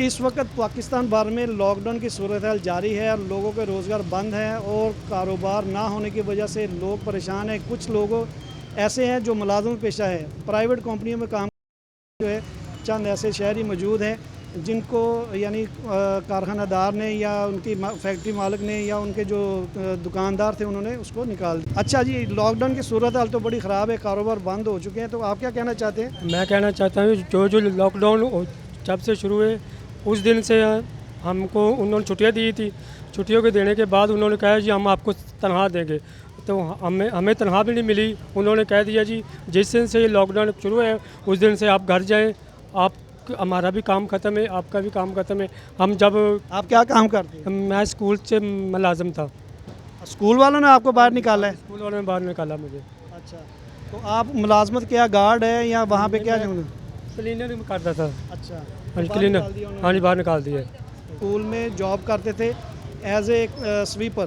इस वक्त पाकिस्तान भर में लॉकडाउन की सूरत हाल जारी है और लोगों के रोज़गार बंद हैं और कारोबार ना होने की वजह से लोग परेशान हैं। कुछ लोग ऐसे हैं जो मुलाजिम पेशा है, प्राइवेट कंपनियों में काम जो है। चंद ऐसे शहरी मौजूद हैं जिनको यानी कारखानादार ने या उनकी फैक्ट्री मालिक ने या उनके जो दुकानदार थे उन्होंने उसको निकाल दिया। अच्छा जी, लॉकडाउन की सूरत हाल तो बड़ी ख़राब है, कारोबार बंद हो चुके हैं, तो आप क्या कहना चाहते हैं? मैं कहना चाहता हूँ जो लॉकडाउन जब से शुरू हुए उस दिन से हमको उन्होंने छुट्टियाँ दी थी। छुट्टियों के देने के बाद उन्होंने कहा जी हम आपको तनख्वाह देंगे, तो हमें तनख्वाह भी नहीं मिली। उन्होंने कह दिया जी जिस दिन से लॉकडाउन शुरू है उस दिन से आप घर जाएं, आप हमारा भी काम ख़त्म है, आपका भी काम ख़त्म है। हम जब आप क्या काम करते हैं? मैं स्कूल से मुलाजिम था। स्कूल वालों ने आपको बाहर निकाला है? स्कूल वालों ने बाहर निकाला मुझे। अच्छा, तो आप मुलाजमत क्या गार्ड है या वहाँ पे क्या? क्लीनर में करता था। अच्छा, हाँ जी, बाहर क्लीनर। निकाल दिया उन्होंने? हाँ जी, बाहर निकाल दिया। स्कूल में जॉब करते थे एज ए स्वीपर,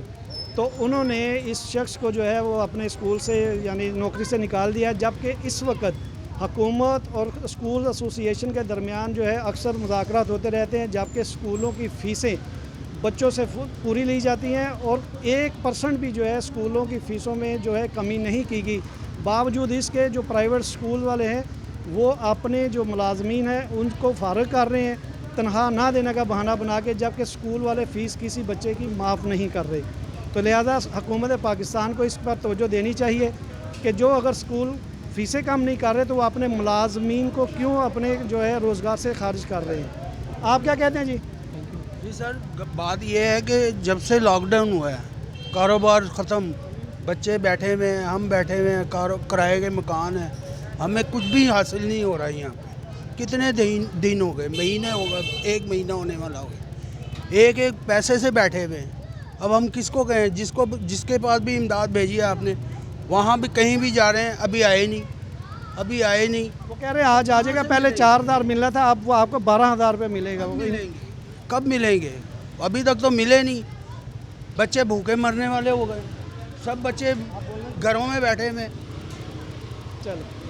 तो उन्होंने इस शख्स को जो है वो अपने स्कूल से यानी नौकरी से निकाल दिया। जबकि इस वक्त हुकूमत और स्कूल एसोसिएशन के दरमियान जो है अक्सर मुज़ाकरात होते रहते हैं, जबकि स्कूलों की फ़ीसें बच्चों से पूरी ली जाती हैं और 1% भी जो है स्कूलों की फ़ीसों में जो है कमी नहीं की गई। बावजूद इसके जो प्राइवेट स्कूल वाले हैं वो अपने जो मुलाजमीन हैं उनको फ़ारग कर रहे हैं तनख्वाह ना देने का बहाना बना के, जबकि स्कूल वाले फ़ीस किसी बच्चे की माफ़ नहीं कर रहे। तो लिहाजा हुकूमत पाकिस्तान को इस पर तवज्जो देनी चाहिए कि जो अगर स्कूल फ़ीसें कम नहीं कर रहे तो वो अपने मुलाजमीन को क्यों अपने जो है रोज़गार से खारिज कर रहे हैं। आप क्या कहते हैं जी? जी सर, बात यह है कि जब से लॉकडाउन हुआ है कारोबार ख़त्म, बच्चे बैठे हुए हैं, हम बैठे हुए हैं, किराए के मकान हैं, हमें कुछ भी हासिल नहीं हो रहा है। यहाँ पे कितने दिन हो गए, महीने हो गए, 1 महीना होने वाला हो गया, एक पैसे से बैठे हुए हैं। अब हम किसको कहें? जिसके पास भी इमदाद भेजी है आपने, वहाँ भी कहीं भी जा रहे हैं, अभी आए नहीं। वो कह रहे हैं आज आ जाएगा, पहले 4,000 मिल रहा था, अब वो आपको 12,000 रुपये मिलेगा। कब मिलेंगे? अभी तक तो मिले नहीं। बच्चे भूखे मरने वाले हो गए, सब बच्चे घरों में बैठे हुए। चलो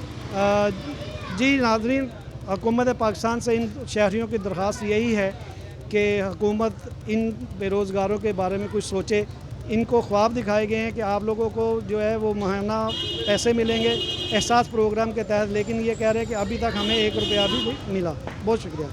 जी नाज़रीन, हुकूमत पाकिस्तान से इन शहरियों की दरख्वास्त यही है कि हुकूमत इन बेरोज़गारों के बारे में कुछ सोचे। इनको ख्वाब दिखाए गए हैं कि आप लोगों को जो है वो महीना पैसे मिलेंगे एहसास प्रोग्राम के तहत, लेकिन ये कह रहे हैं कि अभी तक हमें 1 रुपया भी नहीं मिला। बहुत शुक्रिया।